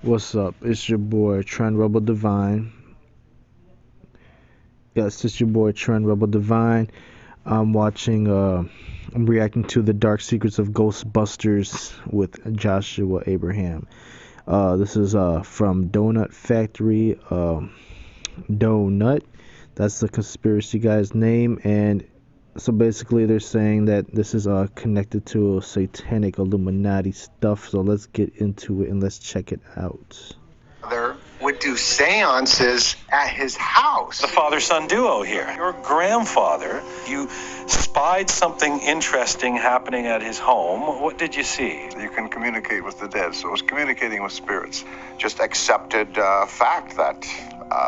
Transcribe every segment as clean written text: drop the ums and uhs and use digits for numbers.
What's up? It's your boy Trend Rebel Divine. Yes, it's your boy Trend Rebel Divine. I'm watching. I'm reacting to the Dark Secrets of Ghostbusters with Joshua Abraham. This is from Donut Factory. Donut. That's the conspiracy guy's name, and so basically they're saying that this is connected to satanic Illuminati stuff. So let's get into it and let's check it out. Father would do seances at his house. The father-son duo here. Your grandfather, you spied something interesting happening at his home. What did you see? You can communicate with the dead, so it was communicating with spirits. Just accepted fact that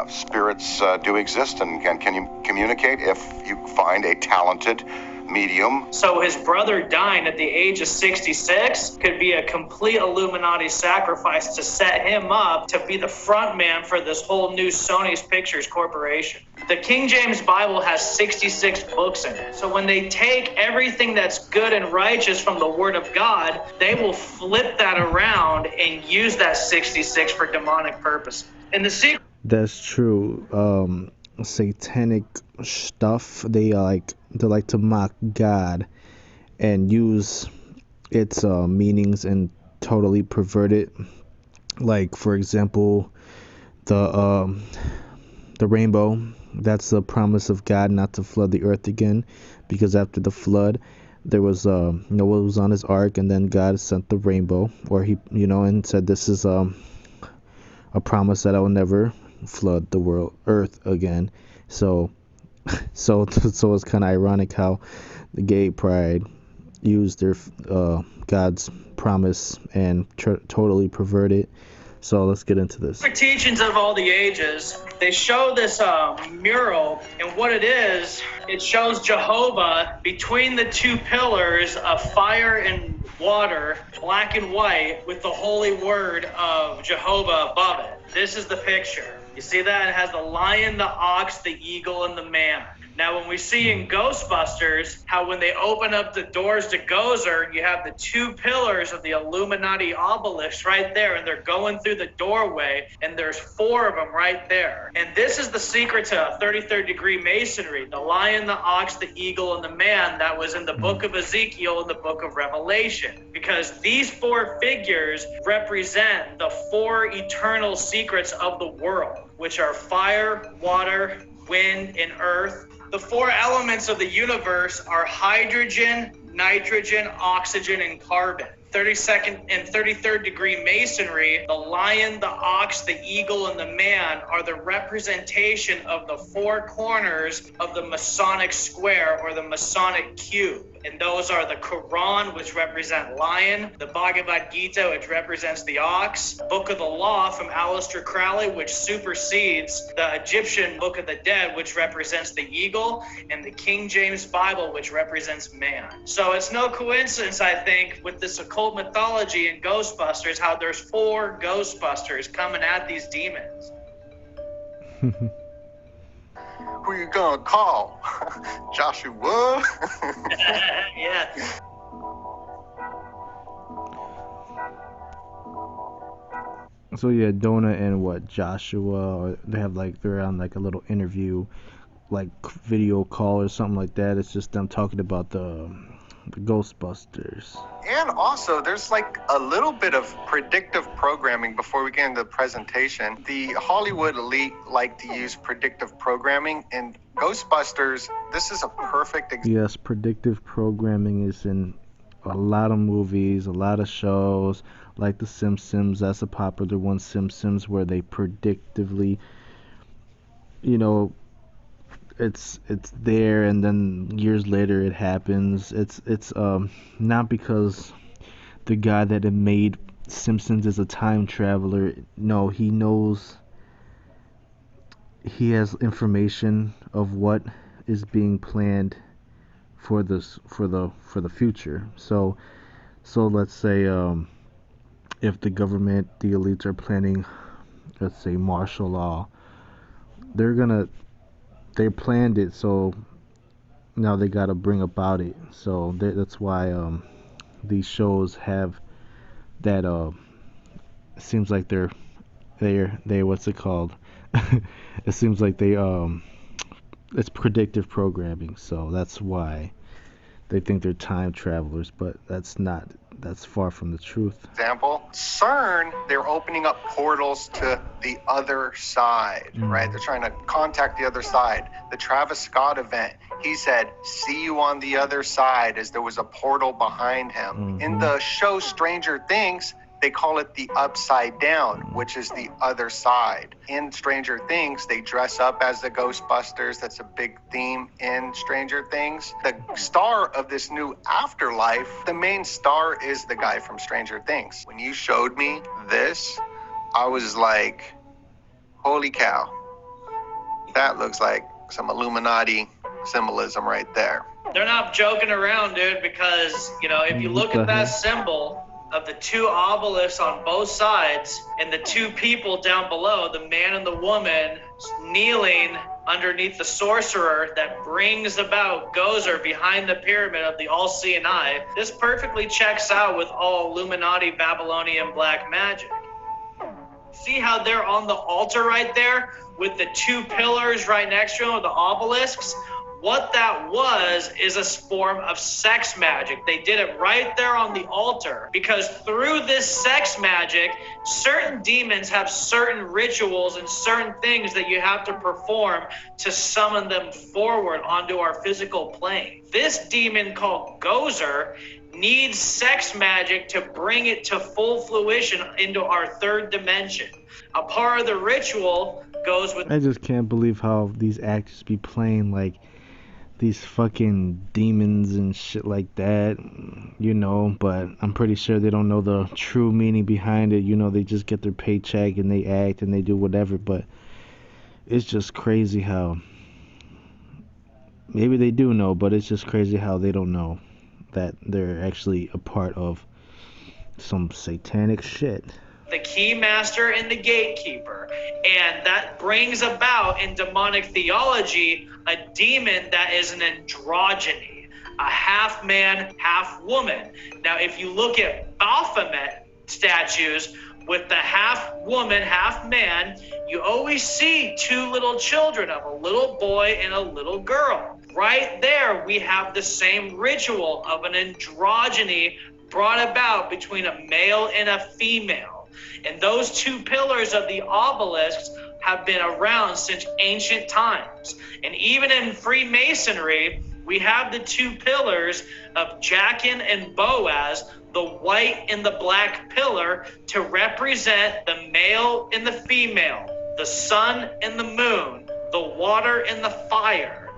spirits do exist and can you communicate if you find a talented medium. So his brother dying at the age of 66 could be a complete Illuminati sacrifice to set him up to be the front man for this whole new Sony's Pictures Corporation. The King James Bible has 66 books in it. So when they take everything that's good and righteous from the Word of God, they will flip that around and use that 66 for demonic purposes. And the secret. That's true. Satanic stuff. They like to mock God and use its meanings and totally pervert it. Like for example, the rainbow. That's the promise of God not to flood the earth again, because after the flood, there was Noah was on his ark, and then God sent the rainbow, or he and said this is a promise that I will never flood the world earth again. So it's kind of ironic how the gay pride used their God's promise and totally pervert it. So let's get into this. The teachings of all the ages, they show this mural, and what it is, it shows Jehovah between the two pillars of fire and water, black and white, with the holy word of Jehovah above it. This is the picture. You see that? It has the lion, the ox, the eagle, and the man. Now, when we see in Ghostbusters how when they open up the doors to Gozer, you have the two pillars of the Illuminati obelisk right there, and they're going through the doorway, and there's four of them right there. And this is the secret to 33rd degree masonry, the lion, the ox, the eagle, and the man that was in the book of Ezekiel and the book of Revelation. Because these four figures represent the four eternal secrets of the world, which are fire, water, wind, and earth. The four elements of the universe are hydrogen, nitrogen, oxygen, and carbon. 32nd and 33rd degree masonry, the lion, the ox, the eagle, and the man are the representation of the four corners of the Masonic square or the Masonic cube. And those are the Quran, which represent lion, the Bhagavad Gita, which represents the ox, Book of the Law from Aleister Crowley, which supersedes the Egyptian Book of the Dead, which represents the eagle, and the King James Bible, which represents man. So it's no coincidence, I think, with this occult mythology in Ghostbusters, how there's four Ghostbusters coming at these demons. Who you gonna call? Joshua? Yeah. So yeah, Donna and Joshua, or they're on like a little interview, like video call or something like that. It's just them talking about the Ghostbusters. And also, there's like a little bit of predictive programming before we get into the presentation. The Hollywood elite like to use predictive programming, and Ghostbusters, this is a perfect example. Yes, predictive programming is in a lot of movies, a lot of shows, like The Simpsons. That's a popular one, Simpsons, where they predictively, it's there, and then years later it happens. It's not because the guy that had made Simpsons is a time traveler. No, he knows, he has information of what is being planned for the future. So let's say if the government, the elites are planning, let's say, martial law, they planned it, so now they got to bring about it. So that's why these shows have that seems like they what's it called? It seems like it's predictive programming, so that's why they think they're time travelers, but that's far from the truth. Example, CERN, they're opening up portals to the other side, right? They're trying to contact the other side. The Travis Scott event, he said, "See you on the other side," as there was a portal behind him. In the show Stranger Things, they call it the upside down, which is the other side. In Stranger Things, they dress up as the Ghostbusters. That's a big theme in Stranger Things. The star of this new afterlife, the main star is the guy from Stranger Things. When you showed me this, I was like, holy cow. That looks like some Illuminati symbolism right there. They're not joking around, dude, because, if you look at that symbol of the two obelisks on both sides and the two people down below, the man and the woman kneeling underneath the sorcerer that brings about Gozer behind the pyramid of the all-seeing eye, this perfectly checks out with all Illuminati Babylonian black magic. See how they're on the altar right there with the two pillars right next to them, the obelisks? What that was is a form of sex magic. They did it right there on the altar because through this sex magic, certain demons have certain rituals and certain things that you have to perform to summon them forward onto our physical plane. This demon called Gozer needs sex magic to bring it to full fruition into our third dimension. A part of the ritual goes with... I just can't believe how these actors be playing like these fucking demons and shit like that, but I'm pretty sure they don't know the true meaning behind it. They just get their paycheck and they act and they do whatever, but it's just crazy how maybe they do know, but it's just crazy how they don't know that they're actually a part of some satanic shit. The key master and the gatekeeper, and that brings about in demonic theology a demon that is an androgyny, a half man, half woman. Now, if you look at Baphomet statues with the half woman, half man, you always see two little children of a little boy and a little girl. Right there, we have the same ritual of an androgyny brought about between a male and a female. And those two pillars of the obelisks have been around since ancient times. And even in Freemasonry, we have the two pillars of Jachin and Boaz, the white and the black pillar, to represent the male and the female, the sun and the moon, the water and the fire.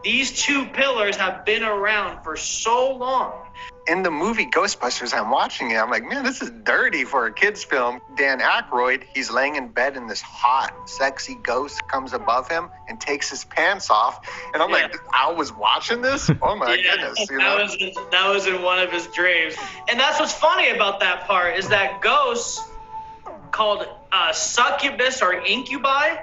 These two pillars have been around for so long. In the movie Ghostbusters, I'm watching it. I'm like, man, this is dirty for a kid's film. Dan Aykroyd, he's laying in bed and this hot, sexy ghost comes above him and takes his pants off. And I'm like, I was watching this? Oh my goodness. That was in one of his dreams. And that's what's funny about that part is that ghosts called succubus or incubi,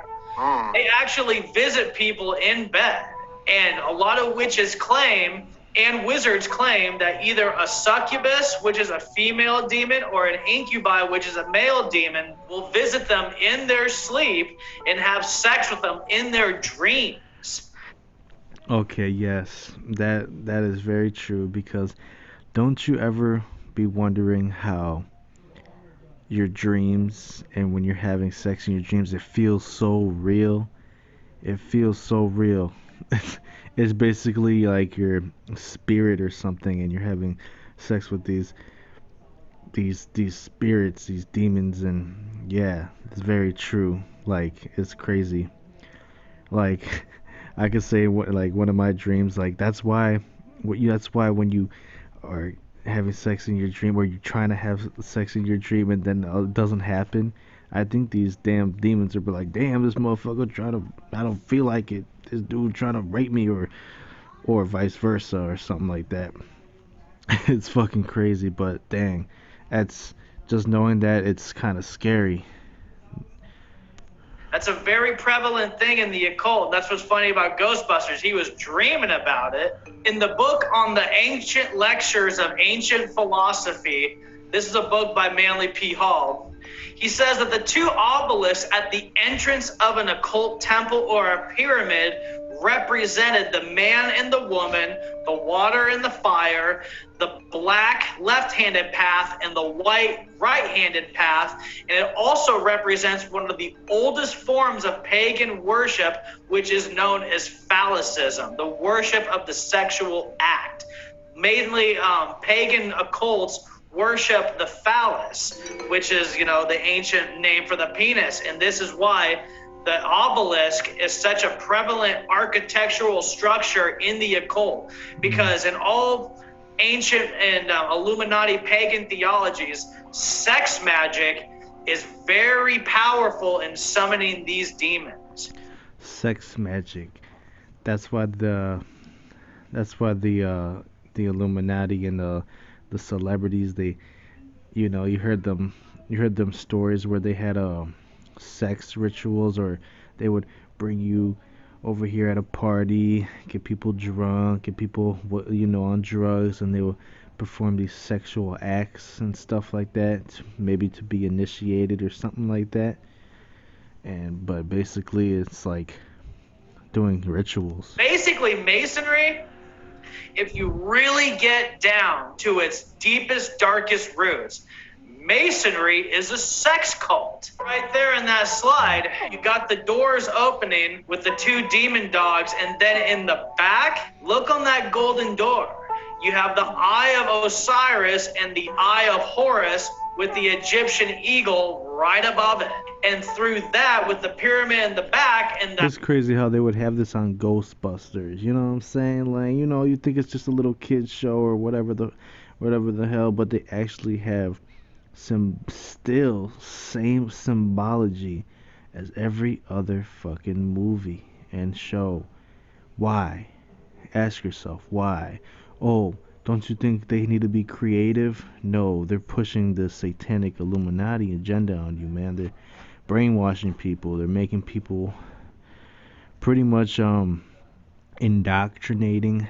they actually visit people in bed. And a lot of witches claim and wizards claim that either a succubus, which is a female demon, or an incubi, which is a male demon, will visit them in their sleep and have sex with them in their dreams. Okay, yes, that is very true, because don't you ever be wondering how your dreams and when you're having sex in your dreams, it feels so real? It feels so real. It's basically like your spirit or something, and you're having sex with these spirits, these demons, and yeah, it's very true. Like, it's crazy. Like, I could say like one of my dreams, like that's why when you are having sex in your dream, or you're trying to have sex in your dream and then it doesn't happen, I think these damn demons are like, damn, this motherfucker I don't feel like it. This dude trying to rape me, or vice versa, or something like that. It's fucking crazy, but dang, that's just knowing that, it's kind of scary. That's a very prevalent thing in the occult. That's what's funny about Ghostbusters. He was dreaming about it. In the book on the ancient lectures of ancient philosophy, this is a book by Manly P. Hall. He says that the two obelisks at the entrance of an occult temple or a pyramid represented the man and the woman, the water and the fire, the black left-handed path and the white right-handed path. And it also represents one of the oldest forms of pagan worship, which is known as phallicism, the worship of the sexual act. Mainly pagan occults worship the phallus, which is, the ancient name for the penis. And this is why the obelisk is such a prevalent architectural structure in the occult, because in all ancient and Illuminati pagan theologies, sex magic is very powerful in summoning these demons. Sex magic. That's why the Illuminati and the celebrities, they, you heard them stories where they had sex rituals, or they would bring you over here at a party, get people drunk, get people on drugs, and they will perform these sexual acts and stuff like that, maybe to be initiated or something like that. But basically it's like doing rituals. Basically, Masonry, if you really get down to its deepest, darkest roots, Masonry is a sex cult. Right there in that slide, you got the doors opening with the two demon dogs, and then in the back, look on that golden door. You have the Eye of Osiris and the Eye of Horus with the Egyptian eagle right above it. And through that, with the pyramid in the back, and It's crazy how they would have this on Ghostbusters. You know what I'm saying? Like, you think it's just a little kid show or whatever the hell, but they actually have same symbology as every other fucking movie and show. Why? Ask yourself why. Oh, don't you think they need to be creative? No, they're pushing the satanic Illuminati agenda on you, man. They're brainwashing people. They're making people pretty much indoctrinating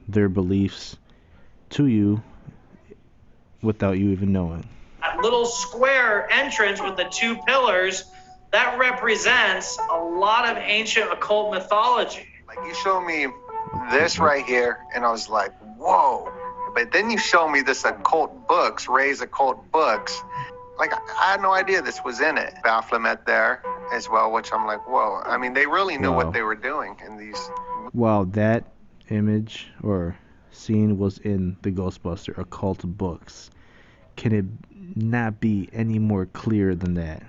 their beliefs to you without you even knowing. That little square entrance with the two pillars, that represents a lot of ancient occult mythology. Like, you showed me this right here, and I was like, whoa. But then you show me this occult books, Ray's occult books. Like, I had no idea this was in it. Baphomet there as well, which I'm like, whoa. I mean, they really knew what they were doing in these. Wow, that image or scene was in the Ghostbuster occult books. Can it not be any more clear than that?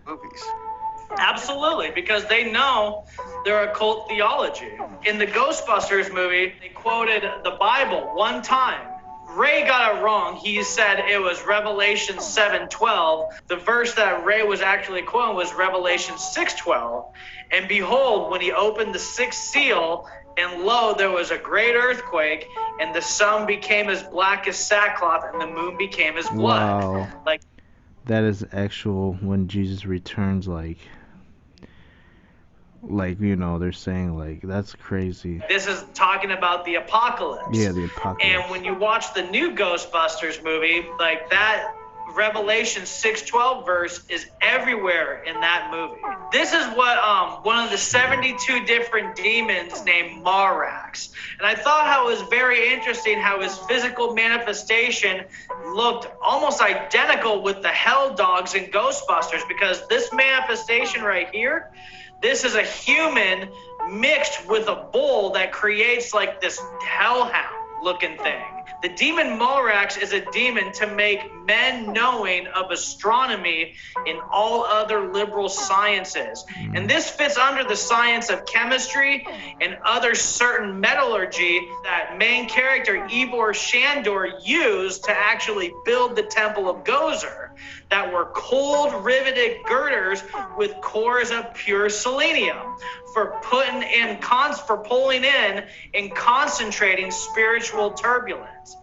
Movies. Absolutely, because they know their occult theology. In the Ghostbusters movie, they quoted the Bible one time. Ray got it wrong. He said it was Revelation 7:12. The verse that Ray was actually quoting was Revelation 6:12. And behold, when he opened the sixth seal, and lo, there was a great earthquake, and the sun became as black as sackcloth, and the moon became as blood. Wow. Like, that is actual when Jesus returns, like they're saying, like, that's crazy. this is talking about the apocalypse. Yeah, the apocalypse. And when you watch the new Ghostbusters movie, like that Revelation 6:12 verse is everywhere in that movie. This is what one of the 72 different demons named Marax. And I thought how it was very interesting how his physical manifestation looked almost identical with the Hell Dogs in Ghostbusters, because this manifestation right here, this is a human mixed with a bull that creates like this hellhound looking thing. The demon Marax is a demon to make men knowing of astronomy and all other liberal sciences. And this fits under the science of chemistry and other certain metallurgy that main character Ivor Shandor used to actually build the Temple of Gozer, that were cold riveted girders with cores of pure selenium for pulling in and concentrating spiritual turbulence.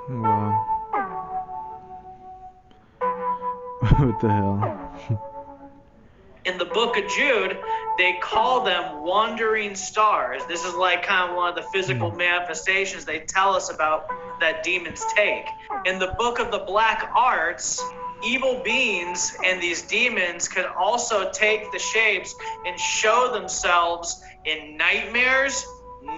Wow. What the hell? In the book of Jude, They call them wandering stars. This is like kind of one of the physical manifestations they tell us about that demons take. In the book of the Black Arts, evil beings and these demons could also take the shapes and show themselves in nightmares,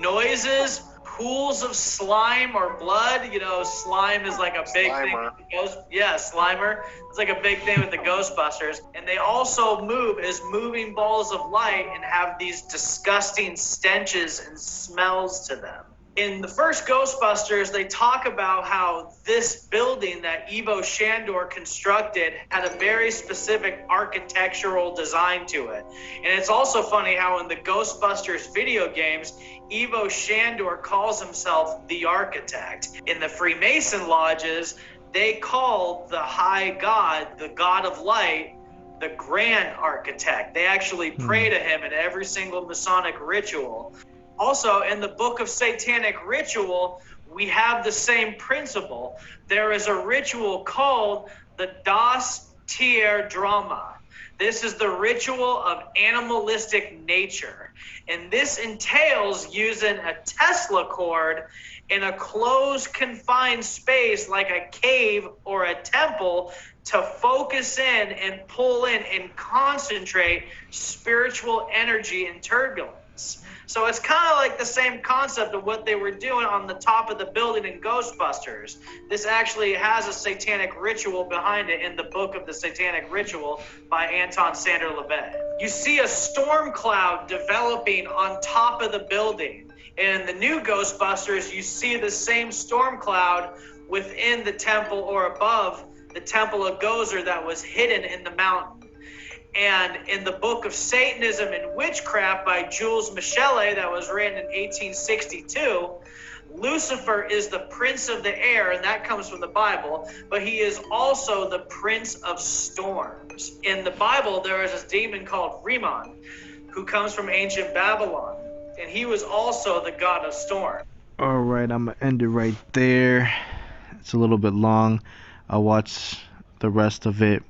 noises, pools of slime or blood. You know, slime is like a big Slimer. thing. Yeah, Slimer. It's like a big thing with the Ghostbusters. And they also move as moving balls of light and have these disgusting stenches and smells to them. In the first Ghostbusters, they talk about how this building that Ivo Shandor constructed had a very specific architectural design to it. And it's also funny how in the Ghostbusters video games, Ivo Shandor calls himself the architect. In the Freemason lodges, they call the high god, the god of light, the grand architect. They actually pray to him in every single Masonic ritual. Also, in the book of Satanic Ritual, we have the same principle. There is a ritual called the Das Tier Drama. This is the ritual of animalistic nature. And this entails using a Tesla cord in a closed, confined space like a cave or a temple to focus in and pull in and concentrate spiritual energy and turbulence. So it's kind of like the same concept of what they were doing on the top of the building in Ghostbusters. This actually has a satanic ritual behind it in the book of the Satanic Ritual by Anton Sander LeVay. You see a storm cloud developing on top of the building. And in the new Ghostbusters, you see the same storm cloud within the temple or above the Temple of Gozer that was hidden in the mountain. And in the book of Satanism and Witchcraft by Jules Michelet that was written in 1862, Lucifer is the prince of the air, and that comes from the Bible, but he is also the prince of storms. In the Bible, there is this demon called Rimmon, who comes from ancient Babylon, and he was also the god of storm. All right, I'm gonna end it right there. It's a little bit long. I'll watch the rest of it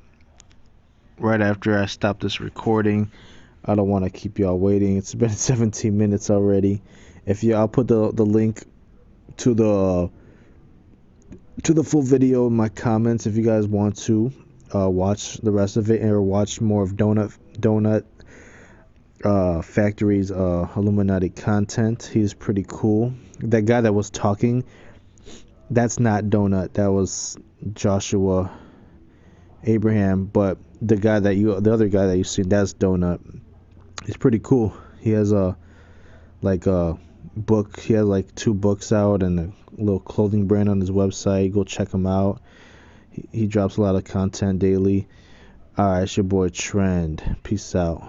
right after I stop this recording. I don't want to keep y'all waiting. It's been 17 minutes already. I'll put the link to the full video in my comments if you guys want to watch the rest of it or watch more of Donut Factory's Illuminati content. He's pretty cool. That guy that was talking, that's not Donut. That was Joshua Abraham, but the other guy that you see, that's Donut. He's pretty cool. He has a book. He has like 2 books out and a little clothing brand on his website. Go check him out. He drops a lot of content daily. Alright, it's your boy Trend. Peace out.